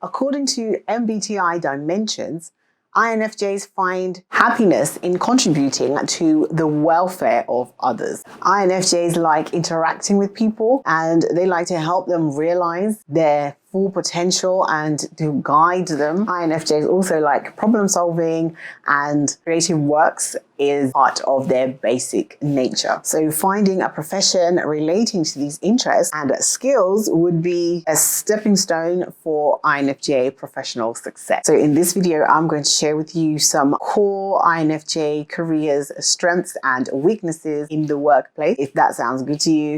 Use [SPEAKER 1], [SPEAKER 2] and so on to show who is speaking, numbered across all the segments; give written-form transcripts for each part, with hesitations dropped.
[SPEAKER 1] According to MBTI Dimensions, INFJs find happiness in contributing to the welfare of others. INFJs like interacting with people and they like to help them realize their full potential and to guide them. INFJs also like problem solving, and creative works is part of their basic nature. So finding a profession relating to these interests and skills would be a stepping stone for INFJ professional success. So in this video, I'm going to share with you some core INFJ careers, strengths and weaknesses in the workplace, if that sounds good to you.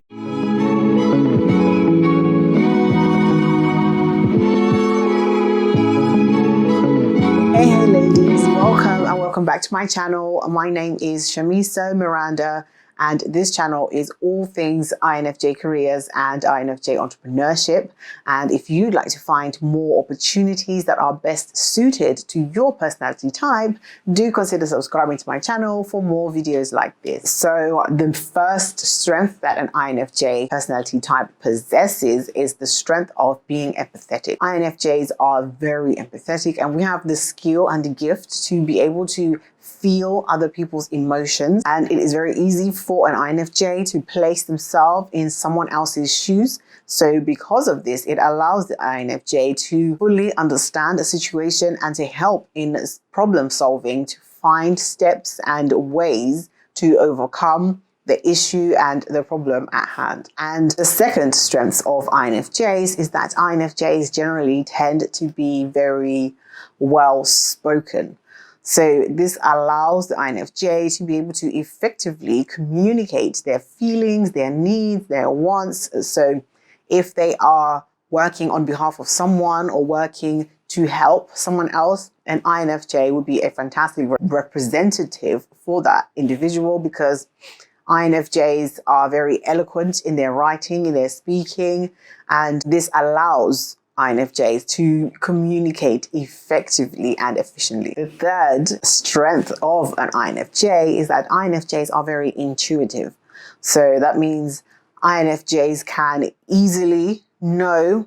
[SPEAKER 1] Hey ladies, welcome back to my channel. My name is Shamiso Miranda, and this channel is all things INFJ careers and INFJ entrepreneurship. And if you'd like to find more opportunities that are best suited to your personality type, do consider subscribing to my channel for more videos like this. So the first strength that an INFJ personality type possesses is the strength of being empathetic. INFJs are very empathetic, and we have the skill and the gift to be able to feel other people's emotions, and it is very easy for an INFJ to place themselves in someone else's shoes. So because of this, it allows the INFJ to fully understand a situation and to help in problem solving, to find steps and ways to overcome the issue and the problem at hand. And the second strength of INFJs is that INFJs generally tend to be very well spoken. So this allows the INFJ to be able to effectively communicate their feelings, their needs, their wants. So if they are working on behalf of someone or working to help someone else, an INFJ would be a fantastic representative for that individual, because INFJs are very eloquent in their writing, in their speaking, and this allows INFJs to communicate effectively and efficiently. The third strength of an INFJ is that INFJs are very intuitive. So that means INFJs can easily know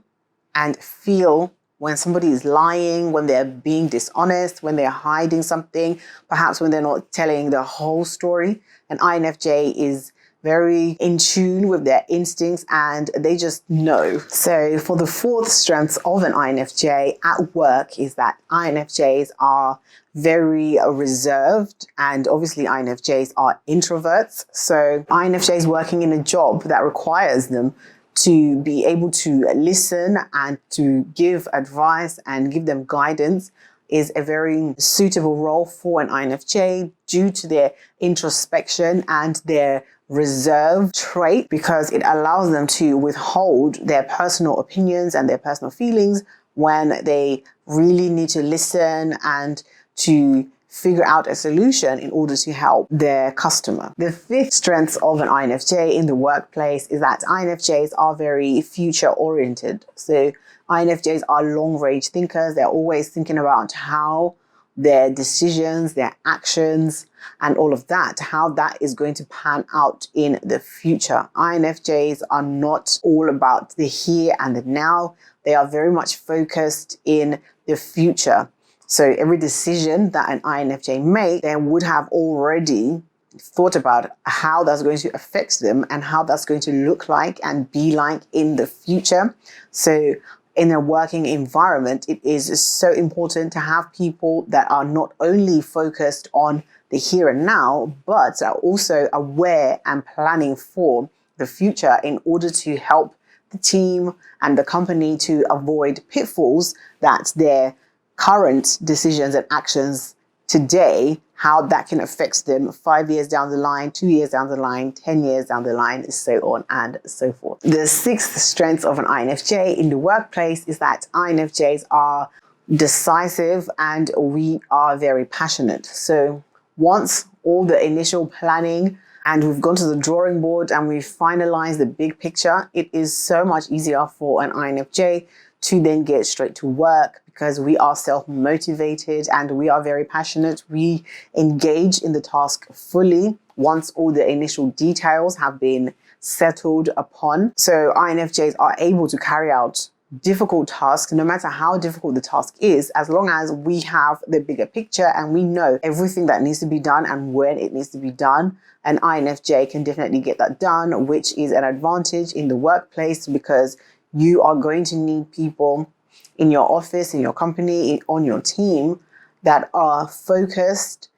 [SPEAKER 1] and feel when somebody is lying, when they're being dishonest, when they're hiding something, perhaps when they're not telling the whole story. An INFJ is very in tune with their instincts and they just know. So for the fourth strength of an INFJ at work is that INFJs are very reserved, and obviously INFJs are introverts. So INFJs working in a job that requires them to be able to listen and to give advice and give them guidance is a very suitable role for an INFJ due to their introspection and their reserve trait, because it allows them to withhold their personal opinions and their personal feelings when they really need to listen and to figure out a solution in order to help their customer. The fifth strength of an INFJ in the workplace is that INFJs are very future oriented. So INFJs are long-range thinkers. They're always thinking about how their decisions, their actions, and all of that, how that is going to pan out in the future. INFJs are not all about the here and the now. They are very much focused in the future. So every decision that an INFJ makes, they would have already thought about how that's going to affect them and how that's going to look like and be like in the future. So in a working environment, it is so important to have people that are not only focused on the here and now, but are also aware and planning for the future in order to help the team and the company to avoid pitfalls that their current decisions and actions today, how that can affect them 5 years down the line, 2 years down the line, 10 years down the line, so on and so forth. The sixth strength of an INFJ in the workplace is that INFJs are decisive and we are very passionate. So once all the initial planning and we've gone to the drawing board and we've finalized the big picture, it is so much easier for an INFJ to then get straight to work, because we are self-motivated and we are very passionate. We engage in the task fully once all the initial details have been settled upon. So INFJs are able to carry out difficult task, no matter how difficult the task is, as long as we have the bigger picture and we know everything that needs to be done and when it needs to be done, an INFJ can definitely get that done, which is an advantage in the workplace because you are going to need people in your office, in your company, on your team that are focused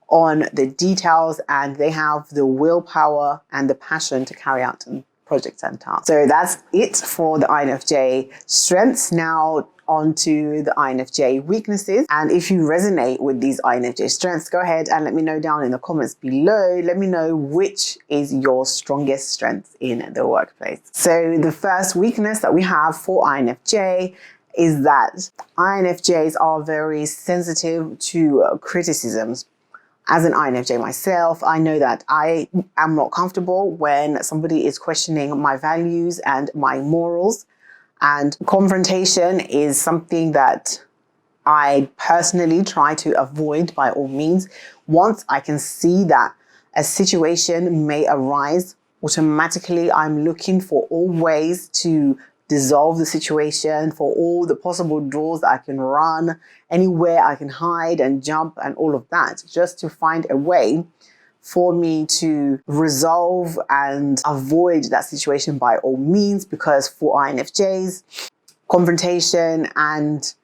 [SPEAKER 1] on the details and they have the willpower and the passion to carry out projects and tasks. So that's it for the INFJ strengths. Now on to the INFJ weaknesses. And if you resonate with these INFJ strengths, go ahead and let me know down in the comments below. Let me know which is your strongest strength in the workplace. So the first weakness that we have for INFJ is that INFJs are very sensitive to criticisms. As an INFJ myself, I know that I am not comfortable when somebody is questioning my values and my morals. And confrontation is something that I personally try to avoid by all means. Once I can see that a situation may arise, automatically I'm looking for all ways to dissolve the situation, for all the possible doors that I can run, anywhere I can hide and jump and all of that, just to find a way for me to resolve and avoid that situation by all means, because for INFJs, confrontation and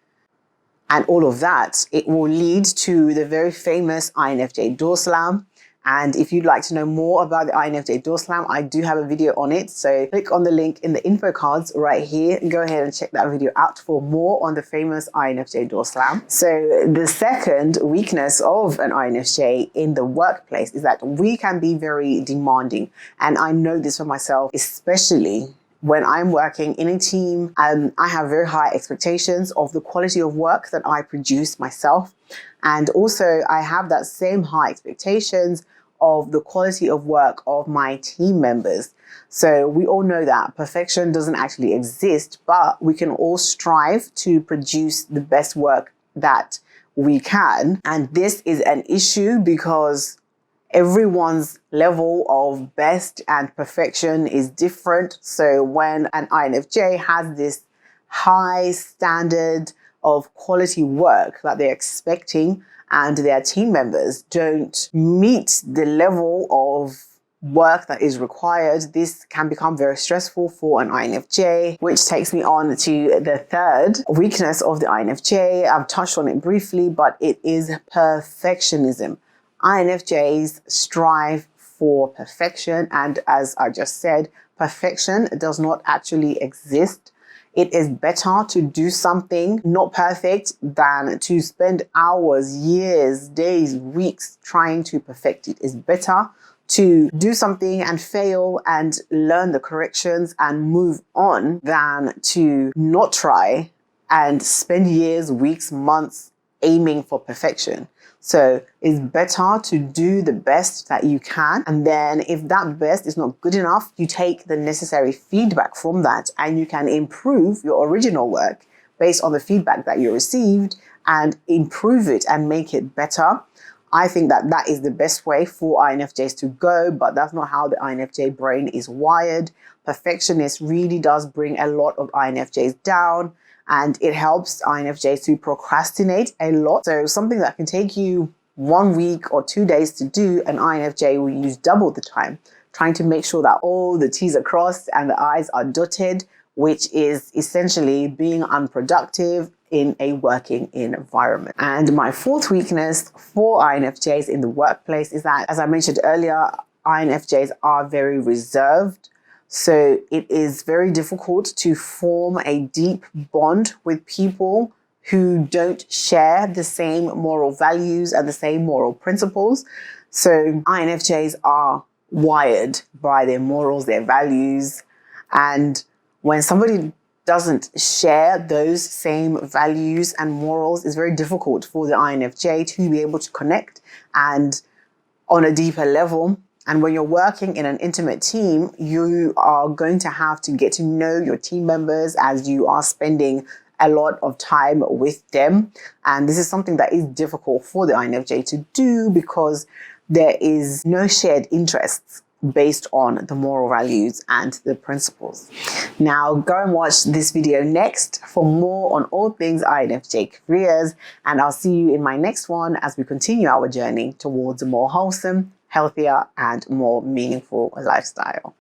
[SPEAKER 1] all of that, it will lead to the very famous INFJ door slam. And if you'd like to know more about the INFJ door slam, I do have a video on it. So click on the link in the info cards right here and go ahead and check that video out for more on the famous INFJ door slam. So the second weakness of an INFJ in the workplace is that we can be very demanding. And I know this for myself, especially when I'm working in a team. I have very high expectations of the quality of work that I produce myself. And also I have that same high expectations of the quality of work of my team members. So we all know that perfection doesn't actually exist, but we can all strive to produce the best work that we can. And this is an issue because everyone's level of best and perfection is different. So when an INFJ has this high standard of quality work that they're expecting and their team members don't meet the level of work that is required, this can become very stressful for an INFJ, which takes me on to the third weakness of the INFJ. I've touched on it briefly, but it is perfectionism. INFJs strive for perfection, and as I just said, perfection does not actually exist. It is better to do something not perfect than to spend hours, years, days, weeks trying to perfect it. It's better to do something and fail and learn the corrections and move on than to not try and spend years, weeks, months aiming for perfection. So it's better to do the best that you can. And then if that best is not good enough, you take the necessary feedback from that and you can improve your original work based on the feedback that you received and improve it and make it better. I think that that is the best way for INFJs to go, but that's not how the INFJ brain is wired. Perfectionist really does bring a lot of INFJs down. And it helps INFJs to procrastinate a lot. So something that can take you 1 week or 2 days to do, an INFJ will use double the time, trying to make sure that all the T's are crossed and the I's are dotted, which is essentially being unproductive in a working environment. And my fourth weakness for INFJs in the workplace is that, as I mentioned earlier, INFJs are very reserved. So it is very difficult to form a deep bond with people who don't share the same moral values and the same moral principles. So INFJs are wired by their morals, their values. And when somebody doesn't share those same values and morals, it's very difficult for the INFJ to be able to connect and on a deeper level. And when you're working in an intimate team, you are going to have to get to know your team members as you are spending a lot of time with them. And this is something that is difficult for the INFJ to do because there is no shared interests based on the moral values and the principles. Now go and watch this video next for more on all things INFJ careers, and I'll see you in my next one as we continue our journey towards a more wholesome, healthier, and more meaningful lifestyle.